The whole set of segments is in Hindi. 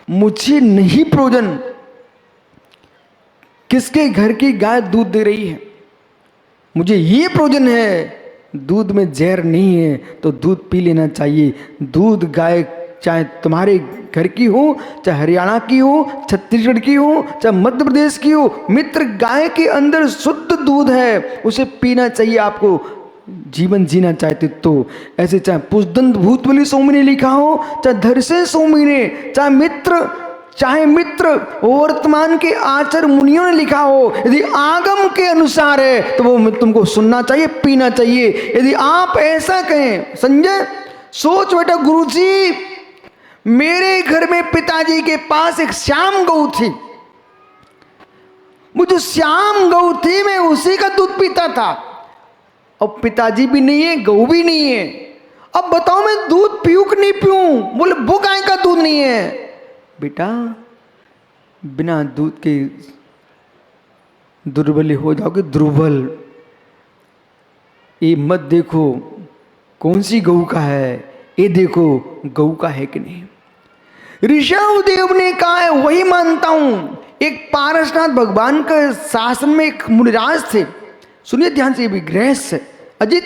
मुझे नहीं प्रयोजन किसके घर की गाय दूध दे रही है, मुझे ये प्रयोजन है दूध में जहर नहीं है तो दूध पी लेना चाहिए। दूध गाय चाहे तुम्हारे घर की हो, चाहे हरियाणा की हो, छत्तीसगढ़ की हो, चाहे मध्य प्रदेश की हो, मित्र गाय के अंदर शुद्ध दूध है, उसे पीना चाहिए आपको जीवन जीना चाहते तो। ऐसे चाहे पुष्दंत भूतबली स्वामी ने लिखा हो, चाहे धरसे स्वामी ने, चाहे मित्र वर्तमान के आचार्य मुनियों ने लिखा हो, यदि आगम के अनुसार है तो वो तुमको सुनना चाहिए, पीना चाहिए। यदि आप ऐसा कहें, संजय सोच बेटा, गुरुजी मेरे घर में पिताजी के पास एक श्याम गौ थी, वो जो श्याम गौ थी मैं उसी का दूध पीता था। अब पिताजी भी नहीं है, गौ भी नहीं है, अब बताओ मैं दूध पीऊं कि नहीं पीऊं? बोले वो गाय का दूध नहीं है। बेटा बिना दूध के दुर्बल हो जाओगे, दुर्बल। ये मत देखो कौन सी गऊ का है, ये देखो गऊ का है कि नहीं। ऋषभदेव ने कहा है वही मानता हूं। एक पारसनाथ भगवान के शासन में एक मुनिराज थे, सुनिए ध्यान से, ये भी गृहस्थ है। अजित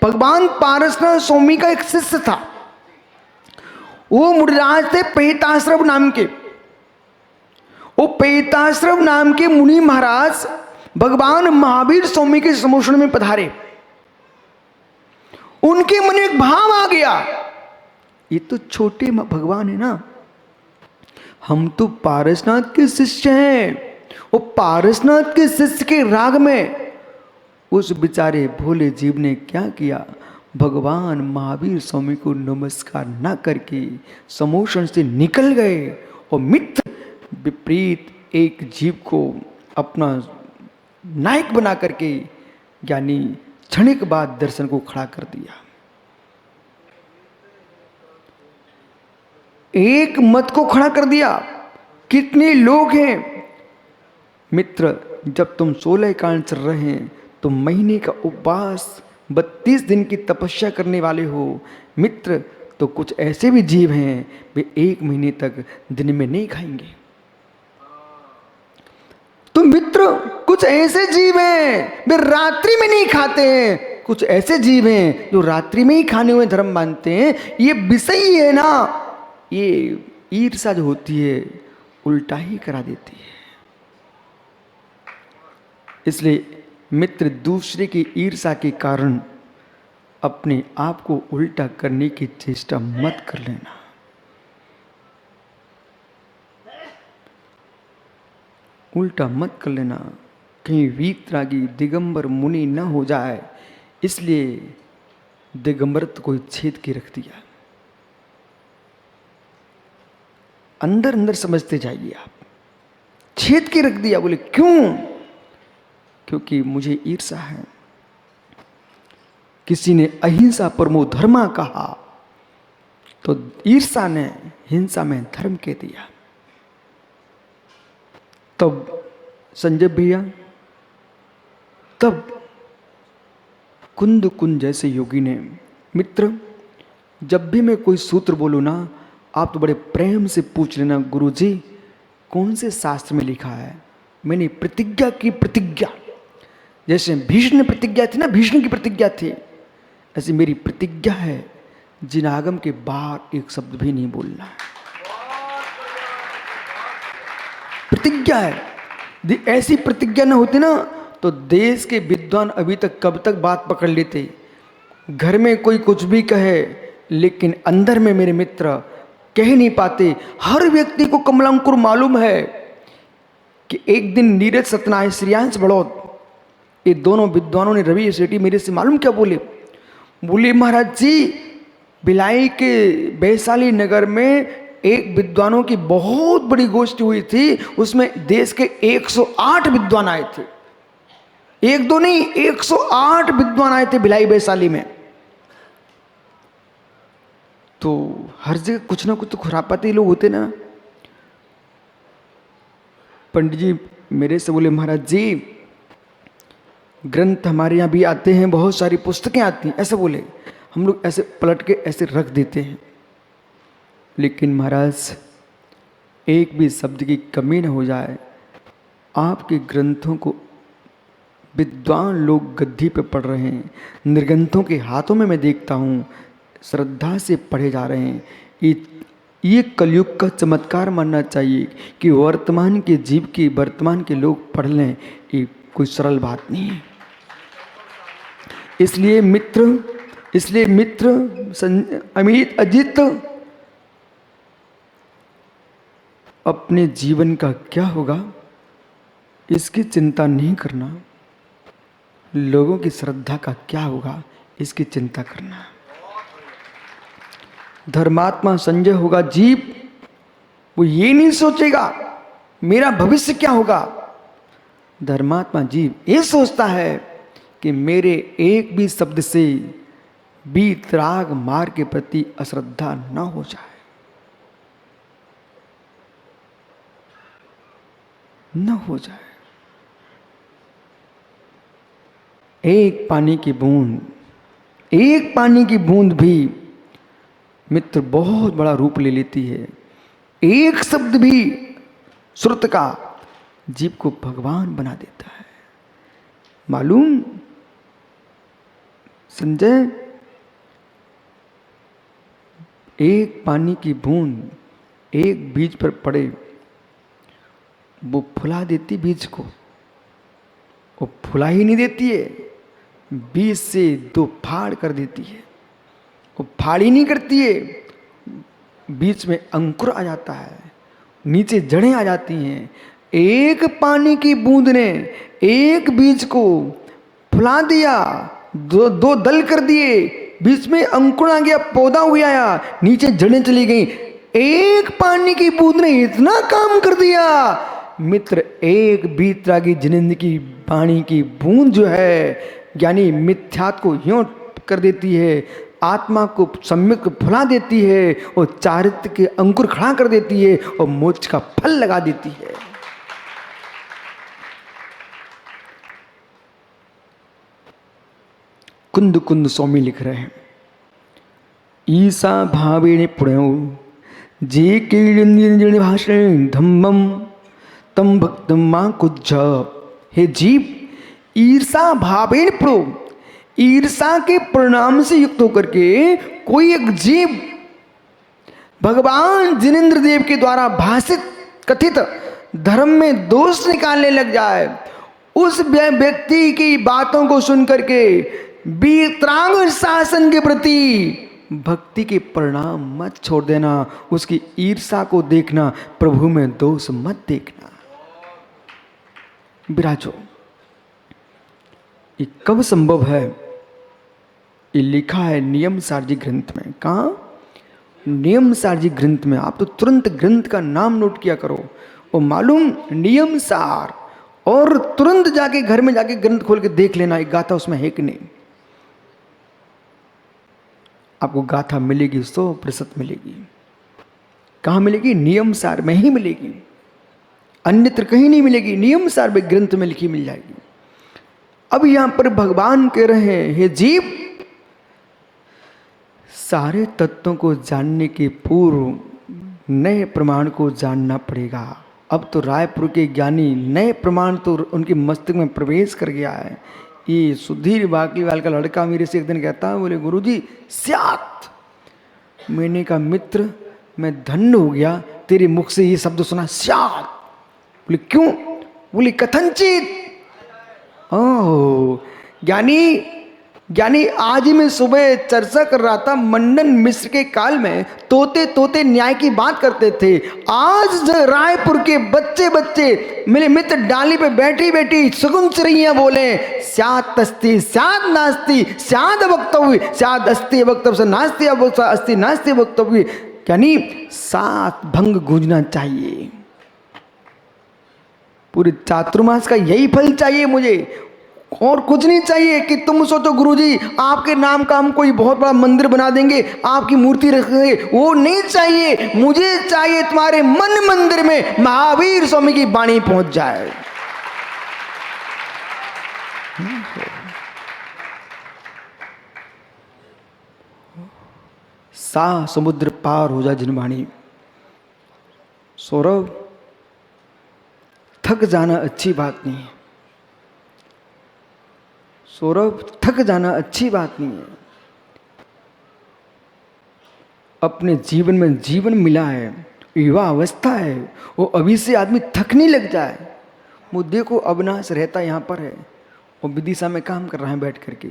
भगवान पारसनाथ स्वामी का एक शिष्य था, वो मुनिराज थे पेताश्रव नाम के। वो पेताश्रव नाम के मुनि महाराज भगवान महावीर स्वामी के समोषण में पधारे। उनके मन में एक भाव आ गया, ये तो छोटे भगवान है ना, हम तो पारसनाथ के शिष्य हैं। वो पारसनाथ के शिष्य के राग में उस बेचारे भोले जीव ने क्या किया, भगवान महावीर स्वामी को नमस्कार न करके समोषण से निकल गए और मित्र विपरीत एक जीव को अपना नायक बना करके यानी क्षणिक बाद दर्शन को खड़ा कर दिया। एक मत को खड़ा कर दिया। कितने लोग हैं मित्र, जब तुम 16 कांड चल रहे हैं तो महीने का उपवास 32 दिन की तपस्या करने वाले हो मित्र, तो कुछ ऐसे भी जीव हैं वे 1 महीने तक दिन में नहीं खाएंगे। तो मित्र कुछ ऐसे जीव हैं वे रात्रि में नहीं खाते हैं, कुछ ऐसे जीव हैं जो रात्रि में ही खाने हुए धर्म मानते हैं। ये विषय ही है ना, ये ईर्ष्या जो होती है उल्टा ही करा देती है। इसलिए मित्र दूसरे की ईर्ष्या के कारण अपने आप को उल्टा करने की चेष्टा मत कर लेना। उल्टा मत कर लेना, कहीं वीतरागी दिगंबर मुनि न हो जाए, इसलिए दिगंबरत्व को छेद के रख दिया। अंदर अंदर समझते जाइए आप, छेद के रख दिया। बोले क्यों? क्योंकि मुझे ईर्ष्या है। किसी ने अहिंसा परमो धर्मा कहा तो ईर्ष्या ने हिंसा में धर्म कह दिया। तब संजय भैया, तब कुंद कुंद जैसे योगी ने, मित्र जब भी मैं कोई सूत्र बोलूँ ना, आप तो बड़े प्रेम से पूछ लेना, गुरुजी कौन से शास्त्र में लिखा है। मैंने प्रतिज्ञा की, प्रतिज्ञा जैसे भीष्म ने प्रतिज्ञा थी ना, भीष्म की प्रतिज्ञा थी, ऐसी मेरी प्रतिज्ञा है जिन आगम के बाहर एक शब्द भी नहीं बोलना है। प्रतिज्ञा है। यदि ऐसी प्रतिज्ञा न होती ना तो देश के विद्वान अभी तक कब तक बात पकड़ लेते। घर में कोई कुछ भी कहे लेकिन अंदर में मेरे मित्र कह नहीं पाते। हर व्यक्ति को कमलांकुर मालूम है कि एक दिन नीरज सतनाय, श्रेयांश बड़ौत, ये दोनों विद्वानों ने रवि सेठी मेरे से मालूम क्या बोले। बोले महाराज जी भिलाई के वैशाली नगर में एक विद्वानों की बहुत बड़ी गोष्ठी हुई थी, उसमें देश के 108 विद्वान आए थे। एक दो नहीं, 108 विद्वान आए थे भिलाई वैशाली में। तो हर जगह कुछ ना कुछ तो खुरापाती लोग होते ना। पंडित जी मेरे से बोले महाराज जी ग्रंथ हमारे यहाँ भी आते हैं, बहुत सारी पुस्तकें आती हैं, ऐसे बोले। हम लोग ऐसे पलट के ऐसे रख देते हैं। लेकिन महाराज एक भी शब्द की कमी न हो जाए। आपके ग्रंथों को विद्वान लोग गद्दी पे पढ़ रहे हैं, निर्ग्रंथों के हाथों में मैं देखता हूँ श्रद्धा से पढ़े जा रहे हैं। ये कलयुग का चमत्कार मानना चाहिए कि वर्तमान के जीव की वर्तमान के लोग पढ़ लें, ये कोई सरल बात नहीं है। इसलिए मित्र अमित अजित अपने जीवन का क्या होगा इसकी चिंता नहीं करना, लोगों की श्रद्धा का क्या होगा इसकी चिंता करना। धर्मात्मा संजय होगा जीव, वो ये नहीं सोचेगा मेरा भविष्य क्या होगा। धर्मात्मा जीव ये सोचता है कि मेरे एक भी शब्द से वीतराग मार्ग के प्रति अश्रद्धा न हो जाए, न हो जाए। एक पानी की बूंद भी मित्र बहुत बड़ा रूप ले लेती है। एक शब्द भी श्रुत का जीव को भगवान बना देता है। मालूम संजय, एक पानी की बूंद एक बीज पर पड़े, वो फुला देती बीज को। वो फुला ही नहीं देती है, बीज से दो फाड़ कर देती है। वो फाड़ ही नहीं करती है, बीच में अंकुर आ जाता है, नीचे जड़ें आ जाती हैं। एक पानी की बूंद ने एक बीज को फुला दिया, दो दल कर दिए, बीच में अंकुर आ गया, पौधा हुआ आया, नीचे जड़ें चली गई। एक पानी की बूंद ने इतना काम कर दिया मित्र। एक बीतरागी जिनेंद्र की पानी की बूंद जो है यानी मिथ्यात्व को यूं कर देती है, आत्मा को सम्यक फुला देती है और चारित्र के अंकुर खड़ा कर देती है और मोक्ष का फल लगा देती है। कुंद कुंद स्वामी लिख रहे हैं, ईसा भावेण पुण्यो जे के भाषण धम्मम तम भक्तम मां कुछ। हे जीव, ईर्षा भावेण प्रो, ईर्षा के परिणाम से युक्त होकर के कोई एक जीव भगवान जिनेंद्र देव के द्वारा भाषित कथित धर्म में दोष निकालने लग जाए, उस व्यक्ति की बातों को सुन करके वीतराग शासन के प्रति भक्ति के परिणाम मत छोड़ देना, उसकी ईर्षा को देखना, प्रभु में दोष मत देखना। विराजो, ये कब संभव है? ये लिखा है नियम सारजी ग्रंथ में। कहाँ? नियम सारजी ग्रंथ में। आप तो तुरंत ग्रंथ का नाम नोट किया करो, और मालूम नियम सार, और तुरंत जाके घर में जाके ग्रंथ खोल के देख लेना एक गाथा उसमें है कि नहीं। आपको गाथा मिलेगी, 100% मिलेगी। कहाँ मिलेगी? नियम सार में ही मिलेगी, अन्यत्र कहीं नहीं मिलेगी। नियम सार में ग्रंथ में लिखी मिल जाएगी। अब यहां पर भगवान कह रहे हैं, हे जीव, सारे तत्वों को जानने के पूर्व नए प्रमाण को जानना पड़ेगा। अब तो रायपुर के ज्ञानी नए प्रमाण तो उनके मस्तिष्क में प्रवेश कर गया है। ये सुधीर बाकलीवाल का लड़का मेरे से एक दिन कहता है, बोले गुरुजी स्यात। मैंने कहा मित्र, मैं धन्य हो गया तेरे मुख से ये शब्द सुना, स्यात। बोले क्यों? बोले कथनचित। ओह, ज्ञानी आज ही मैं सुबह चर्चा कर रहा था, मंडन मिश्र के काल में तोते तोते न्याय की बात करते थे। आज रायपुर के बच्चे मेरे मित्र डाली पे बैठी बैठी सुगुन चिड़ैयां बोले, स्यात् अस्ति स्यात् नास्ति स्याद् वक्तव्य स्याद् अस्ति वक्तव्य नास्ति अस्ति नास्ति वक्तव्य। यानी सात भंग गूंजना चाहिए। पूरे चातुर्मास का यही फल चाहिए मुझे, और कुछ नहीं चाहिए कि तुम सोचो गुरुजी आपके नाम का हम कोई बहुत बड़ा मंदिर बना देंगे, आपकी मूर्ति रखेंगे, वो नहीं चाहिए। मुझे चाहिए तुम्हारे मन मंदिर में महावीर स्वामी की वाणी पहुंच जाए। सा समुद्र पार हो जाए जिन वाणी। सौरभ, थक जाना अच्छी बात नहीं है। सौरभ, थक जाना अच्छी बात नहीं है। अपने जीवन में जीवन मिला है, युवा अवस्था है, वो अभी से आदमी थकने लग जाए। वो देखो अविनाश रहता यहाँ पर है, वो विदिशा में काम कर रहा है बैठ करके,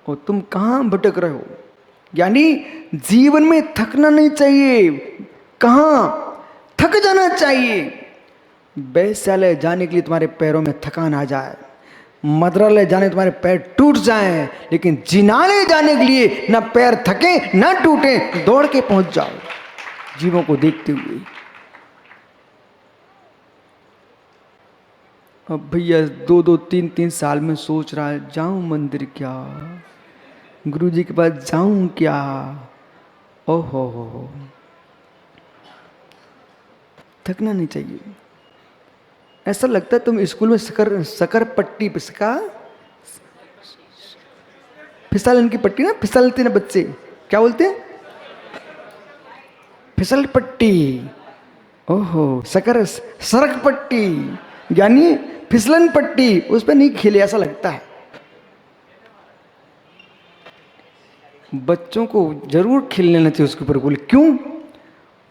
और तुम कहाँ भटक रहे हो। यानी जीवन में थकना नहीं चाहिए, कहाँ थक जाना चाहिए। वैश्यालय जाने के लिए तुम्हारे पैरों में थकान आ जाए, मद्रालय जाने तुम्हारे पैर टूट जाएं, लेकिन जिनालय जाने के लिए ना पैर थके ना टूटे, दौड़ के पहुंच जाओ जीवों को देखते हुए। अब भैया 2-2, 3-3 साल में सोच रहा है जाऊं मंदिर क्या, गुरुजी के पास जाऊं क्या। ओहो हो, थकना नहीं चाहिए। ऐसा लगता है तुम स्कूल में सकर पट्टी पिसका, फिसलन की पट्टी ना, फिसलते ना बच्चे, क्या बोलते हैं, फिसल पट्टी। ओहो, सरक पट्टी, यानी फिसलन पट्टी, उस पर नहीं खेले ऐसा लगता है। बच्चों को जरूर खेलने लेना चाहिए उसके ऊपर। बोले क्यों,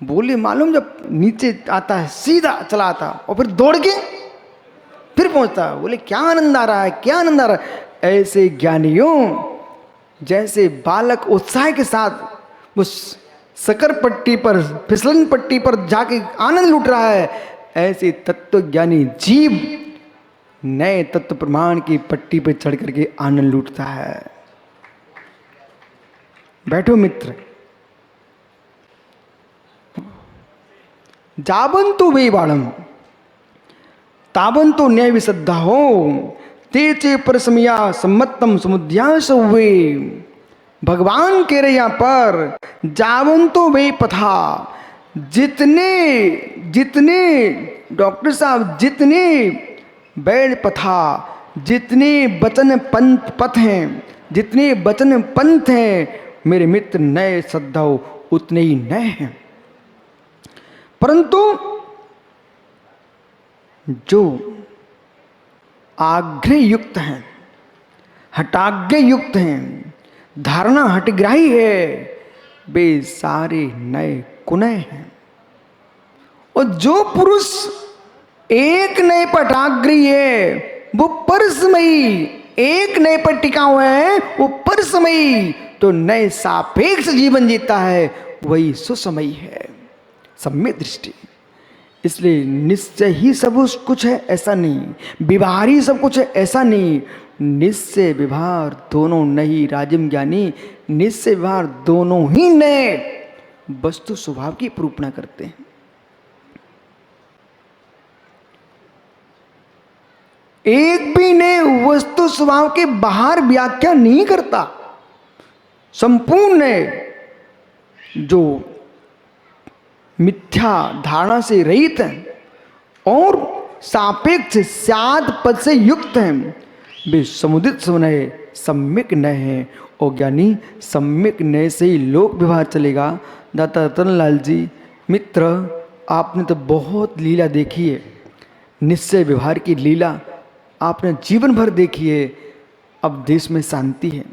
बोले मालूम जब नीचे आता है सीधा चला आता और फिर दौड़ के फिर पहुंचता, बोले क्या आनंद आ रहा है, क्या आनंद आ रहा है। ऐसे ज्ञानियों जैसे बालक उत्साह के साथ उस सकर पट्टी पर, फिसलन पट्टी पर जाके आनंद लूट रहा है, ऐसे तत्व ज्ञानी जीव नए तत्व प्रमाण की पट्टी पर चढ़ करके आनंद लूटता है। बैठो मित्र, जाबंतु वे बाणम ताबंतु न्याय विशुद्धा हो तेचे परसमिया सम्मतम समुद्यास हुए। भगवान कह रहे यहां पर जाबंतु वे पथा, जितने जितने डॉक्टर साहब, जितने वैद पथा, जितने वचन पंथ पथ हैं, जितने वचन पंथ हैं मेरे मित्र नए श्रद्धाओं उतने ही नए हैं, परंतु जो आग्रह युक्त हैं, हटाग्रह युक्त हैं, धारणा हटग्राही है, वे सारे नए कुनय हैं। और जो पुरुष एक नए पर हटाग्रही है वो परसमयी, एक नए पर टिका हुआ है वो परसमयी, तो नए सापेक्ष जीवन जीता है, वही सुसमयी है, सम्य दृष्टि। इसलिए निश्चय ही सब कुछ है ऐसा नहीं, व्यवहार ही सब कुछ है ऐसा नहीं। निश्चय व्यवहार दोनों नहीं राजिम ज्ञानी, निश्चय व्यवहार दोनों ही नए वस्तु स्वभाव की प्रूपणा करते हैं। एक भी नए वस्तु स्वभाव के बाहर व्याख्या नहीं करता। संपूर्ण जो मिथ्या धारणा से रहित हैं और सापेक्ष साध पद से युक्त हैं, वे समुदित सुनय सम्यक नए हैं। और ज्ञानी सम्यक नए से ही लोक व्यवहार चलेगा। दाता रतनलाल जी मित्र, आपने तो बहुत लीला देखी है, निश्चय व्यवहार की लीला आपने जीवन भर देखी है। अब देश में शांति है,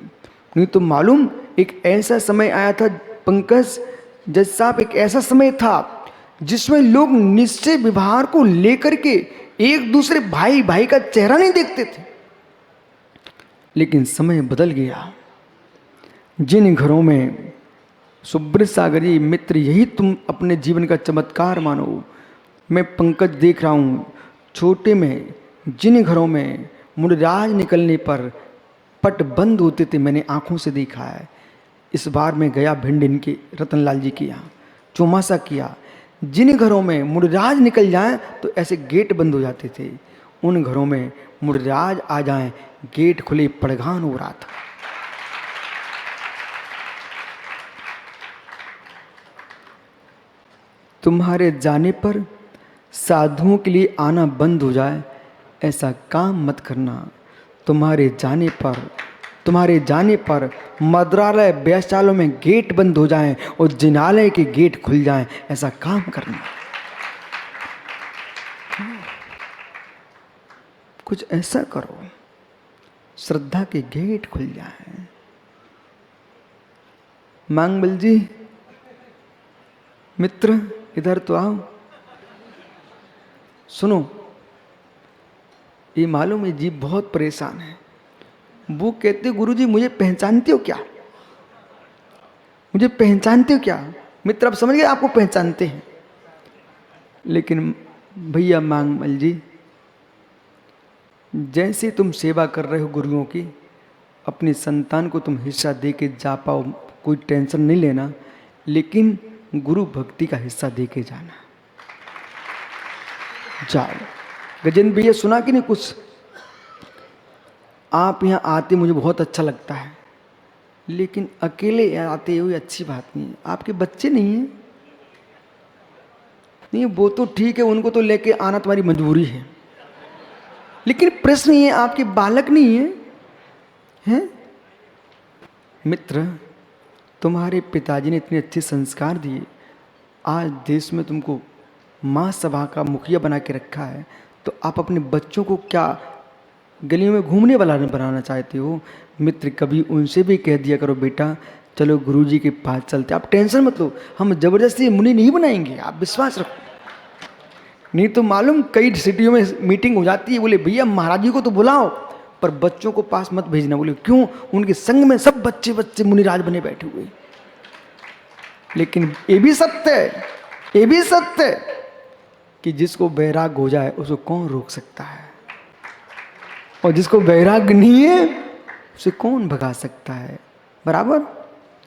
नहीं तो मालूम एक ऐसा समय आया था पंकज जज साहब, एक ऐसा समय था जिसमें लोग निश्चय व्यवहार को लेकर के एक दूसरे भाई भाई का चेहरा नहीं देखते थे। लेकिन समय बदल गया। जिन घरों में सुब्रत सागर जी मित्र, यही तुम अपने जीवन का चमत्कार मानो। मैं पंकज देख रहा हूँ, छोटे में जिन घरों में मुंडराज निकलने पर पट बंद होते थे, मैंने आंखों से देखा है। इस बार मैं गया भिंड इनके रतनलाल जी के यहाँ, चौमासा किया। जिन घरों में मुंडराज निकल जाए तो ऐसे गेट बंद हो जाते थे, उन घरों में मुंडराज आ जाए गेट खुले पड़गान हो रहा था। तुम्हारे जाने पर साधुओं के लिए आना बंद हो जाए, ऐसा काम मत करना। तुम्हारे जाने पर मद्रालय व्यासालों में गेट बंद हो जाएं और जिनालय के गेट खुल जाएं, ऐसा काम करना। कुछ ऐसा करो श्रद्धा के गेट खुल जाए। मांगमल जी, मित्र इधर तो आओ। सुनो, ये मालूम है जीव बहुत परेशान है। वो कहते गुरुजी मुझे पहचानते हो क्या? मुझे पहचानते हो क्या? मित्र अब समझ गए आपको पहचानते हैं। लेकिन भैया मांगमल जी, जैसे तुम सेवा कर रहे हो गुरुओं की, अपनी संतान को तुम हिस्सा दे के जा पाओ, कोई टेंशन नहीं लेना, लेकिन गुरु भक्ति का हिस्सा दे के जाना। जाओ। गजेंद्र भैया सुना कि नहीं कुछ? आप यहाँ आते मुझे बहुत अच्छा लगता है, लेकिन अकेले आते हुए अच्छी बात नहीं है। आपके बच्चे नहीं हैं? नहीं वो तो ठीक है, उनको तो लेके आना तुम्हारी मजबूरी है, लेकिन प्रश्न ये आपके बालक नहीं है, हैं? मित्र, तुम्हारे पिताजी ने इतने अच्छे संस्कार दिए, आज देश में तुमको महासभा का मुखिया बना के रखा है, तो आप अपने बच्चों को क्या गलियों में घूमने वाला बनाना चाहते हो? मित्र, कभी उनसे भी कह दिया करो बेटा चलो गुरुजी के पास चलते। आप टेंशन मत लो, हम जबरदस्ती मुनि नहीं बनाएंगे, आप विश्वास रखो। नहीं तो मालूम कई सिटियों में मीटिंग हो जाती है, बोले भैया महाराज जी को तो बुलाओ पर बच्चों को पास मत भेजना। बोले क्यों? उनके संग में सब बच्चे बच्चे मुनिराज बने बैठे हुए। लेकिन ये भी सत्य है, ये भी सत्य है कि जिसको वैराग हो जाए उसको कौन रोक सकता है, और जिसको वैराग नहीं है उसे कौन भगा सकता है? बराबर।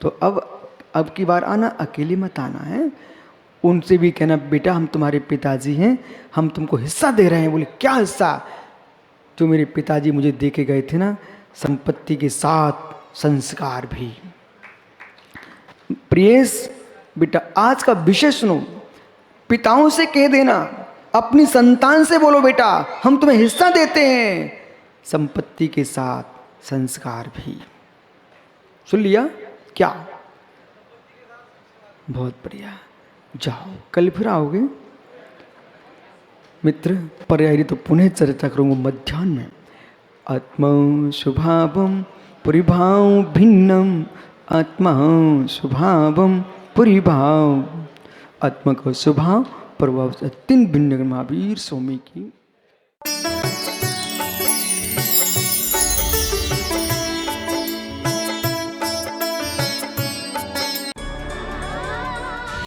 तो अब की बार आना, अकेले मत आना है। उनसे भी कहना बेटा हम तुम्हारे पिताजी हैं, हम तुमको हिस्सा दे रहे हैं। बोले क्या हिस्सा? जो मेरे पिताजी मुझे दे के गए थे ना, संपत्ति के साथ संस्कार भी। प्रियेश बेटा, आज का विषय सुनो। पिताओं से कह देना, अपनी संतान से बोलो बेटा हम तुम्हें हिस्सा देते हैं, संपत्ति के साथ संस्कार भी। सुन लिया क्या? बहुत बढ़िया। जाओ, कल फिर आओगे मित्र। पर्यायी तो पुनः चर्चा करूंगा मध्याह्न में। आत्मा स्वभावम परिभाव भिन्नम, आत्मा स्वभावम परिभाव। आत्मा का स्वभाव प्रभाव से 3 भिन्न महावीर स्वामी की।